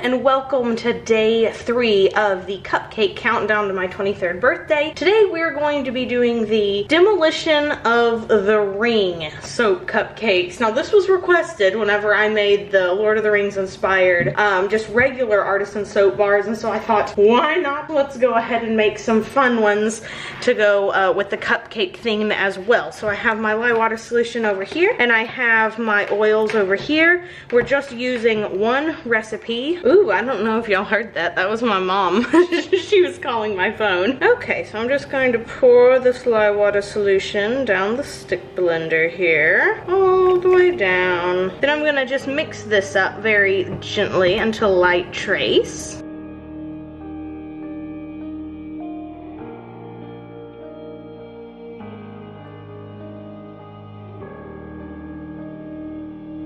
and welcome to day 3 of the cupcake countdown to my 23rd birthday. Today we're going to be doing the Demolition of the Ring soap cupcakes. Now this was requested whenever I made the Lord of the Rings inspired just regular artisan soap bars, and so I thought, why not? Let's go ahead and make some fun ones to go with the cupcake theme as well. So I have my lye water solution over here, and I have my oils over here. We're just using one recipe. Ooh, I don't know if y'all heard that. That was my mom. She was calling my phone. Okay, so I'm just going to pour this lye water solution down the stick blender here, all the way down. Then I'm gonna just mix this up very gently until light trace.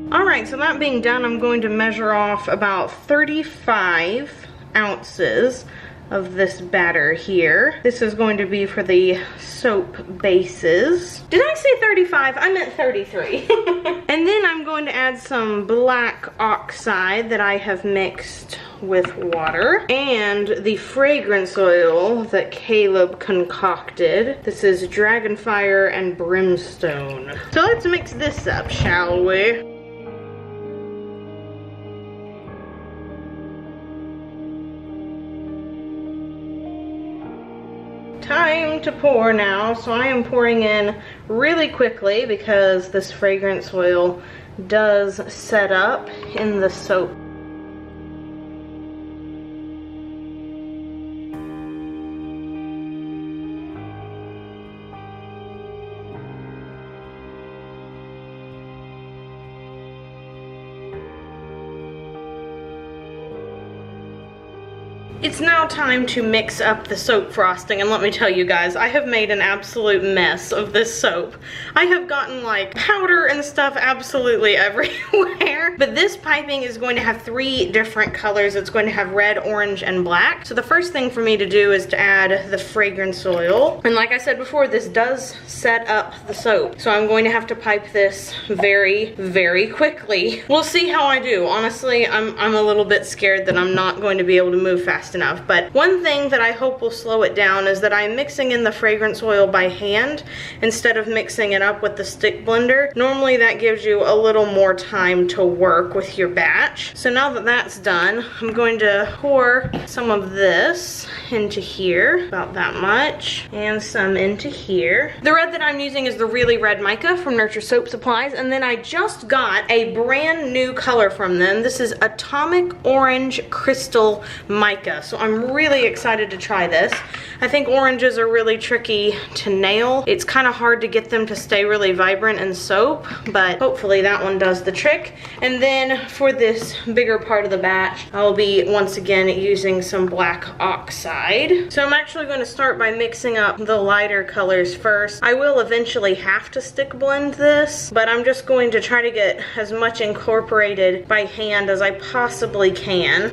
Alright, so that being done, I'm going to measure off about 35 ounces of this batter here. This is going to be for the soap bases. Did I say 35? I meant 33. And then I'm going to add some black oxide that I have mixed with water, and the fragrance oil that Caleb concocted. This is Dragonfire and Brimstone. So let's mix this up, shall we? Time to pour now. So I am pouring in really quickly because this fragrance oil does set up in the soap. It's now time to mix up the soap frosting, and let me tell you guys, I have made an absolute mess of this soap. I have gotten like powder and stuff absolutely everywhere. But this piping is going to have 3 different colors. It's going to have red, orange, and black. So the first thing for me to do is to add the fragrance oil. And like I said before, this does set up the soap. So I'm going to have to pipe this very, very quickly. We'll see how I do. Honestly, I'm a little bit scared that I'm not going to be able to move fast enough. But one thing that I hope will slow it down is that I'm mixing in the fragrance oil by hand instead of mixing it up with the stick blender. Normally that gives you a little more time to work with your batch. So now that that's done, I'm going to pour some of this into here, about that much, and some into here. The red that I'm using is the really red mica from Nurture Soap Supplies, and then I just got a brand new color from them. This is Atomic Orange Crystal Mica. So I'm really excited to try this. I think oranges are really tricky to nail. It's kind of hard to get them to stay really vibrant in soap, but hopefully that one does the trick. And then for this bigger part of the batch, I'll be once again using some black oxide. So I'm actually going to start by mixing up the lighter colors first. I will eventually have to stick blend this, but I'm just going to try to get as much incorporated by hand as I possibly can.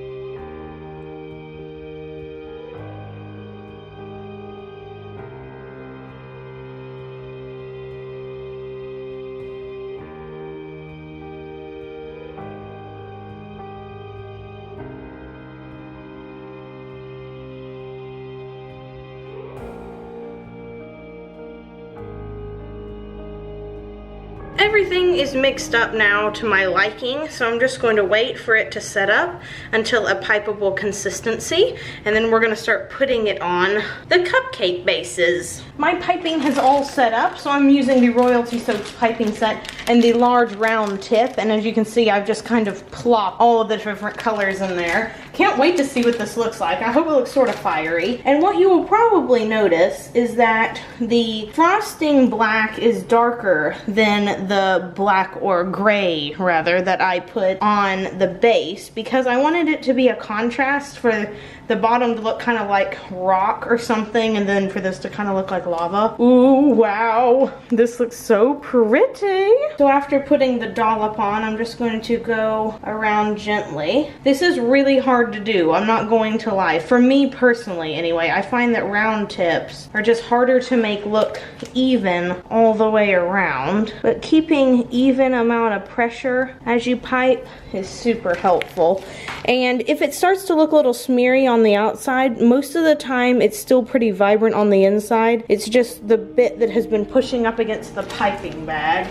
Everything is mixed up now to my liking, so I'm just going to wait for it to set up until a pipeable consistency, and then we're going to start putting it on the cupcake bases. My piping has all set up, so I'm using the Royalty Soaps piping set and the large round tip, and as you can see, I've just kind of plopped all of the different colors in there. Can't wait to see what this looks like. I hope it looks sort of fiery. And what you will probably notice is that the frosting black is darker than the black, or gray rather, that I put on the base, because I wanted it to be a contrast for the bottom to look kind of like rock or something, and then for this to kind of look like lava. Ooh, wow, this looks so pretty. So after putting the dollop on, I'm just going to go around gently. This is really hard hard to do. I'm not going to lie. For me personally, anyway, I find that round tips are just harder to make look even all the way around. But keeping even amount of pressure as you pipe is super helpful. And if it starts to look a little smeary on the outside, most of the time it's still pretty vibrant on the inside. It's just the bit that has been pushing up against the piping bag.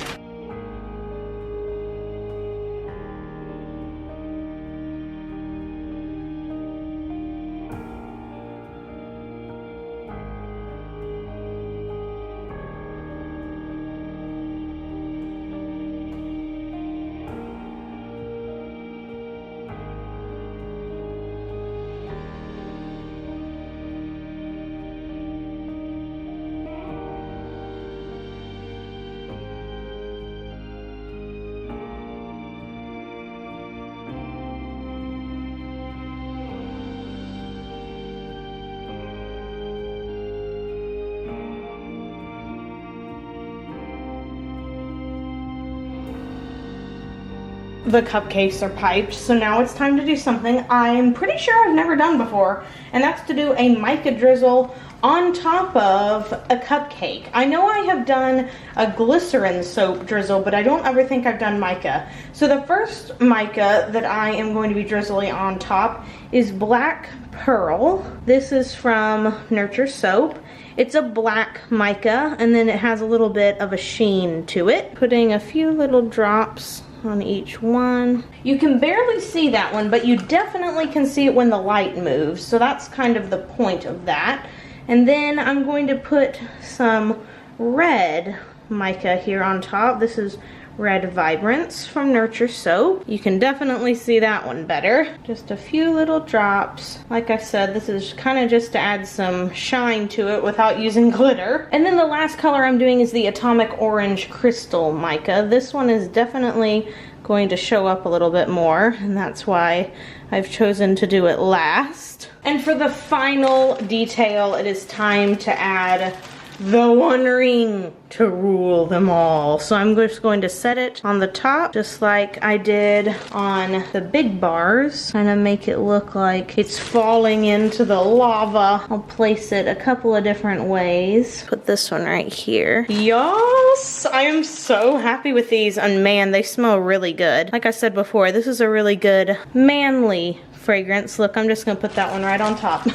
The cupcakes are piped, so now it's time to do something I'm pretty sure I've never done before, and that's to do a mica drizzle on top of a cupcake. I know I have done a glycerin soap drizzle, but I don't ever think I've done mica. So the first mica that I am going to be drizzling on top is Black Pearl. This is from Nurture Soap. It's a black mica, and then it has a little bit of a sheen to it. Putting a few little drops on each one. You can barely see that one, but you definitely can see it when the light moves, so that's kind of the point of that. And then I'm going to put some red mica here on top. This is Red Vibrance from Nurture Soap. You can definitely see that one better. Just a few little drops. Like I said, this is kind of just to add some shine to it without using glitter. And then the last color I'm doing is the Atomic Orange Crystal Mica. This one is definitely going to show up a little bit more, and that's why I've chosen to do it last. And for the final detail, it is time to add the One Ring to rule them all. So I'm just going to set it on the top, just like I did on the big bars. Kind of make it look like it's falling into the lava. I'll place it a couple of different ways. Put this one right here. Yes! I am so happy with these, and man, they smell really good. Like I said before, this is a really good manly fragrance. Look, I'm just gonna put that one right on top.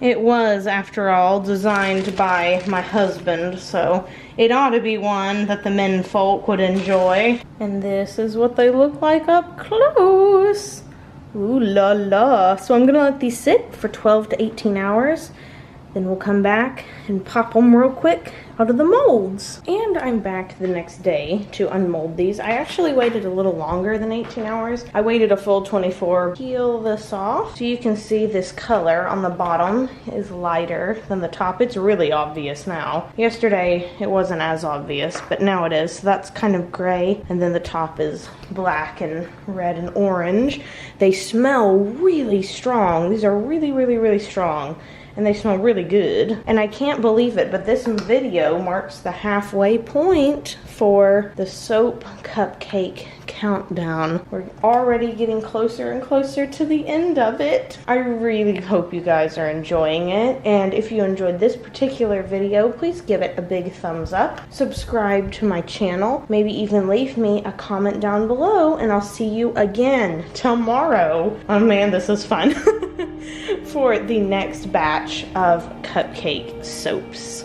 It was, after all, designed by my husband, so it ought to be one that the men folk would enjoy. And this is what they look like up close. Ooh la la. So I'm gonna let these sit for 12 to 18 hours. Then we'll come back and pop them real quick out of the molds. And I'm back the next day to unmold these. I actually waited a little longer than 18 hours. I waited a full 24. Peel this off. So you can see this color on the bottom is lighter than the top. It's really obvious now. Yesterday it wasn't as obvious, but now it is. So that's kind of gray. And then the top is black and red and orange. They smell really strong. These are really, really, really strong. And they smell really good. And I can't believe it, but this video marks the halfway point for the soap cupcake countdown. We're already getting closer and closer to the end of it. I really hope you guys are enjoying it. And if you enjoyed this particular video, please give it a big thumbs up. Subscribe to my channel. Maybe even leave me a comment down below, and I'll see you again tomorrow. Oh man, this is fun. For the next batch of cupcake soaps.